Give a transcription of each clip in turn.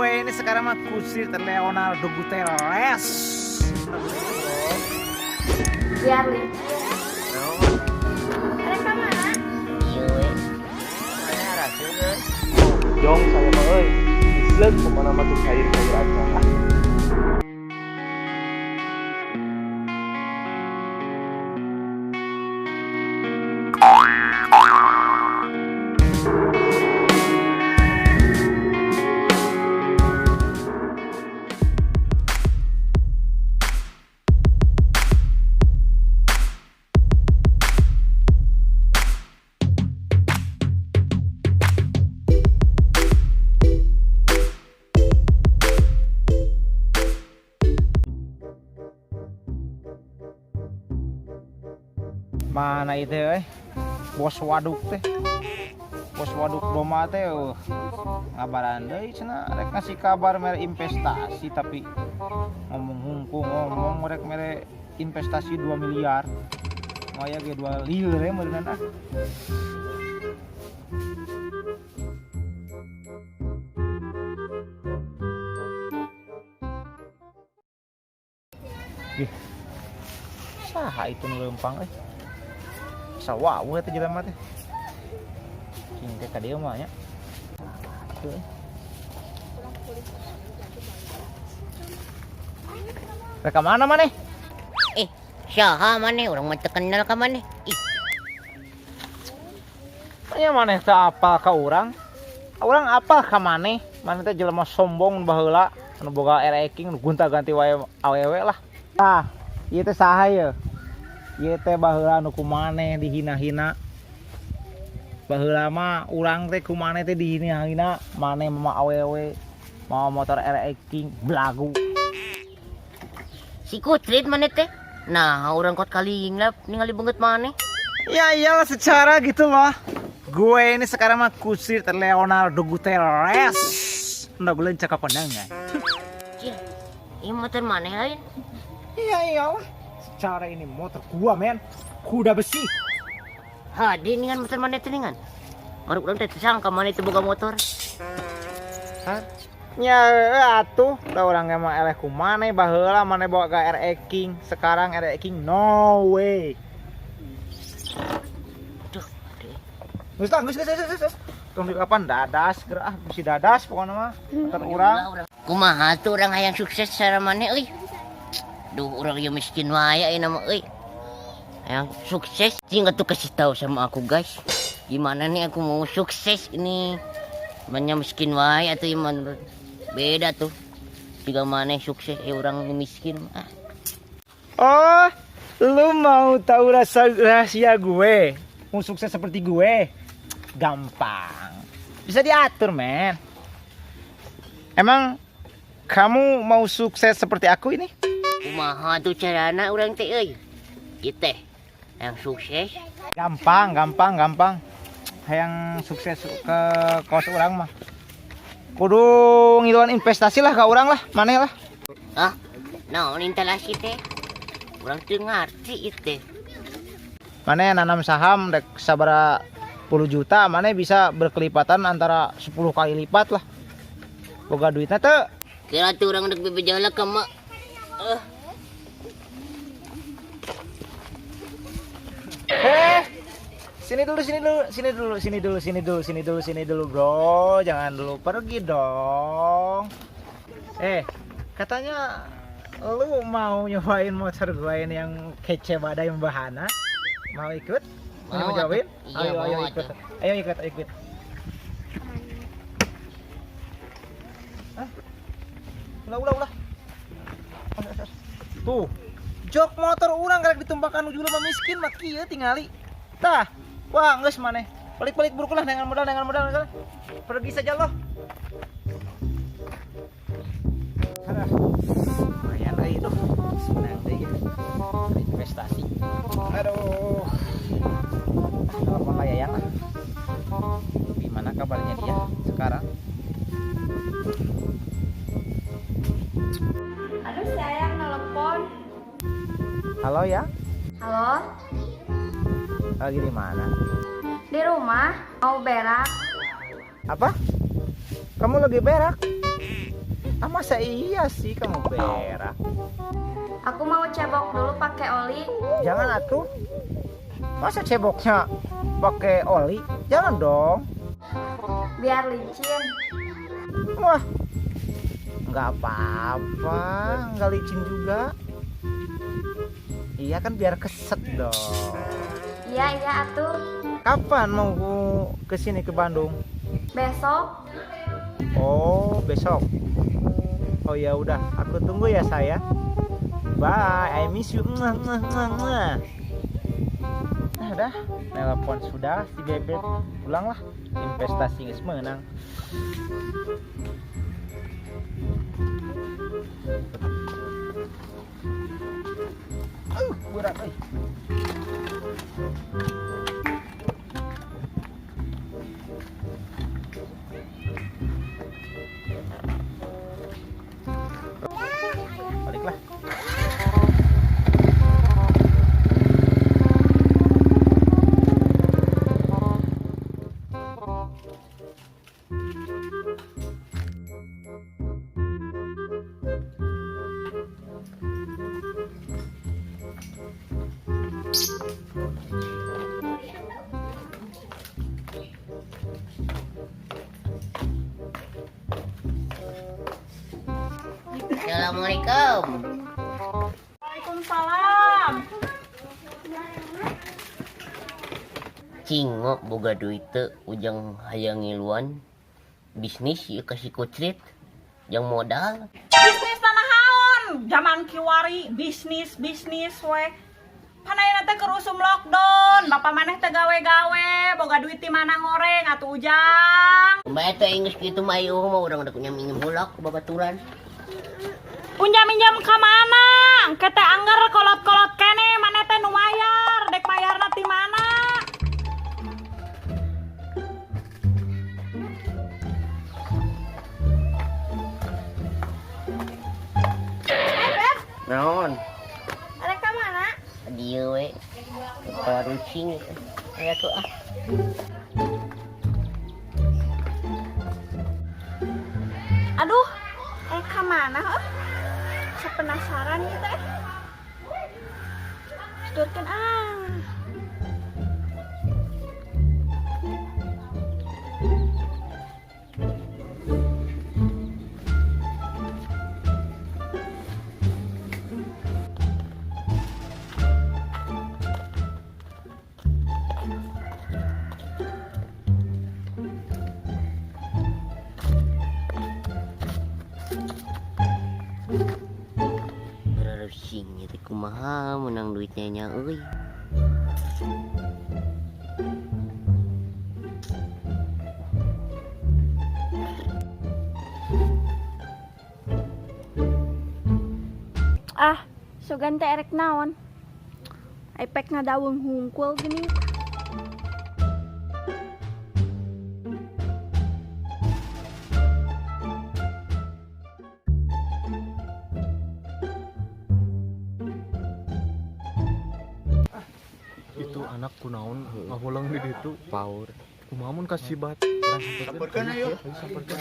Gue ini sekarang mah kusir Leonardo Guterres. Biar licin. Mereka mana? Iya. Mana rahasia guys? Jong saya mah euy, isleuk kemana mah tuh cair-cair aja. Mana itu bos waduk teh, bos waduk Doma teh ngabaran deui cenah rek ngasih kabar mere investasi tapi ngomong rek mere investasi 2 miliar maya ge 2 lieur meureunna. Ih, saha itu nu leumpang sawah teh jelema teh. Cing teh ka dieu mah nya. Rek ka mana maneh? Saha maneh urang mah teu kenal ka maneh. Ih, Nya maneh teh apal ka urang? Urang apal ka maneh? Maneh teh jelema sombong baheula anu boga ranking nu gonta-ganti wae awewe lah. Tah, ieu teh saha ye? Ieu teh baheula anu ku maneh dihina-hina. Baheula mah urang teh ku maneh teh dihina-hina, maneh mah awewe, mau motor ranking belagu. si Kutrit maneh teh. Nah, urang kot kaling lah ningali beungeut maneh. Ya iyalah secara gitu loh. Gue ini sekarang mah kusir Leonardo Guterres. Nggak boleh cakap pandangan. Cih, ieu motor maneh lain. Iya iyalah. Secara ini motor gua men. Kuda besi. Hadi ningan motor maneh teh ningan. Maruk urang teh teu sangka maneh teh boga motor. Ya atuh, da urang emang eleh ku maneh baheula maneh bawa ke RE King. Sekarang RE King no way. Duh, Geus. Tong di kapan dadas geura bisi dadas pokona mah. Motor urang. kumaha tuh urang hayang sukses cara maneh euy. Duh, urang ieu miskin wae ayeuna mah euy. Hayang sukses, cing atuh kasih tahu sama aku guys. Gimana nih aku mau sukses ini? Banyak miskin wae atuh iman. Beda tuh. Jika maneh sukses urang miskin. Oh, lu mau tahu rahasia gue? Mau sukses seperti gue? Gampang. Bisa diatur, men. Emang kamu mau sukses seperti aku ini? Kumaha tuh carana urang teh euy? Ieu teh yang sukses. Gampang. Hayang sukses ke kos orang mah. Kudu ngiluan investasi lah ke orang lah, maneh lah. Ah, naon instalasi teh? Urang teu ngarti ieu teh. Maneh nanam saham dek sabaraha 10 juta, maneh bisa berkelipatan antara 10 kali lipat lah. Boga duitna teu. Kira tuh urang dek bebejala ka mak. Sini dulu bro, jangan dulu pergi dong. Katanya lu mau nyobain motor gue ini yang kece badai membahana. Mau ikut? Mau jawabin? Iya, Ayo mau ikut. atuh. Ayo ikut. Ulah. Tuh, jok motor urang karek ditumpakan ujul mah miskin mah kieu tingali. Tah, wah geus maneh. Balik buruk lah dengan modal. Pergi saja loh. Lumayan euy tuh. Senang deh ya. Investasi. Aduh. Telepon lah Yayang. Gimana kabarnya dia sekarang? Aduh sayang telepon. Halo ya? Halo, Lagi di mana? di rumah mau berak. Apa? Kamu lagi berak? Ah, masa iya sih kamu berak? Aku mau cebok dulu pakai oli. Jangan atuh. Masa ceboknya pakai oli? Jangan dong. Biar licin. Wah, nggak apa-apa, nggak licin juga. Iya kan biar keset dong. Iya atuh. Kapan mau kesini ke Bandung? Besok. Oh, besok. Oh ya udah, aku tunggu ya saya. Bye, I miss you. Nah, udah, telepon sudah si bebek. Pulanglah, investasi geus menang. Berat euy. Baliklah. Assalamualaikum. Waalaikumsalam. Cingok boga duit teu ujang hayang ngiluan bisnis ieu kasih kucrit yang modal. Bisnis tanah haon. Zaman kiwari bisnis we. Panayana teh kerusum lockdown. Bapak maneh teh gawe-gawe, boga duit di mana ngoreng atuh ujang. Mbak teh Inggris kitu mah ieu mah urang udah punya minjem bulak babaturan. Pinjam-minjam ka mana? Kete angger kolot-kolot kene maneh teh nu mayar, dek mayarna ti mana? Naon? Ada ka mana? Dieu we. Parucing aya tuh ah. Aduh, ka mana? Saya penasaran nih teh. Sedurkeun Parucing teh kumaha menang duitnya nya euy. Sugan teh erek naon? Ipek ngadaweung hungkul gini. Itu anak kunaon ngahulang di ditu. Paur. Kumaha mun kasih bat. Samperkeun ayo. Samperkeun.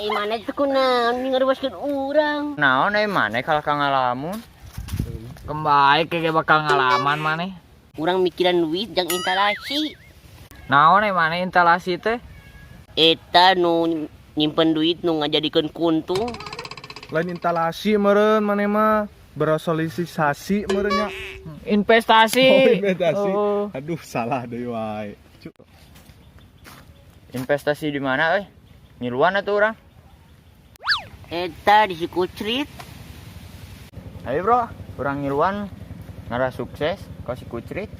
Mana teh kunaon ngarewaskeun urang. Naon maneh kalau ngalamun? Kembali ke bakal ngalaman maneh. Urang mikiran duit jang instalasi. Naon maneh instalasi teh? Eta nu nyimpen duit nu ngajadikeun kuntung. Lain instalasi meureun maneh mah berasosialisasi meureunnya. Investasi. Oh, investasi. Oh. Aduh, salah deui wae. Investasi di mana euy? Ngiluan atuh urang. Eta di Sikucrit. Ayo bro, urang ngiluan ngara sukses kasih kucrit.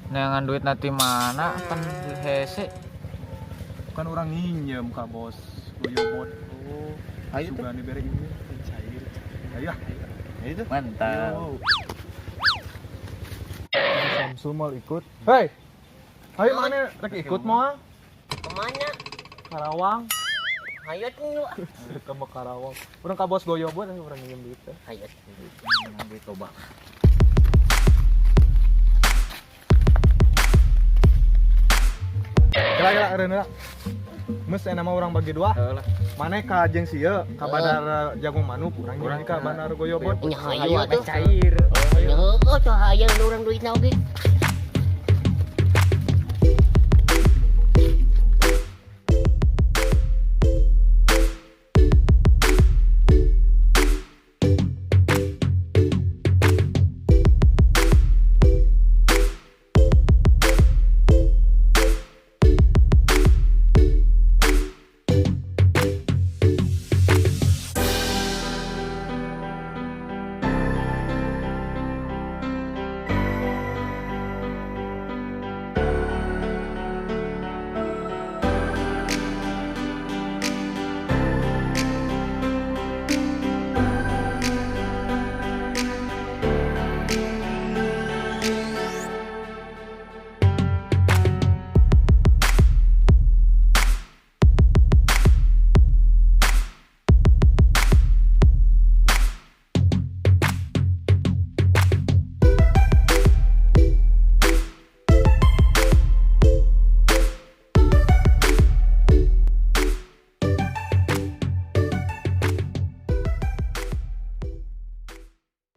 Neangan duit nanti mana kan hese. Kan orang nginjem ka bos. Goyobot. Oh, Ayo tuh. sugan dibere ini cair. Ayo. Ayo tuh. Mantap. Samsul mal ikut. Hei. Ayo mana rek ikut moal? Kemana? Karawang. Hayo tuh. Kita mau Karawang. Urang ka bos goyobot urang nginjem duit teh. Hayo. Duit coba. Gerak reuna. Mes nama orang bagi dua. Heulah. Mana ka jeung sieu ka Bandar Jagung Manuk urang jeung ka Bandar Goyobot. Nya hayu atuh. cair. Nya heueuh tah hayang urang duitna oge.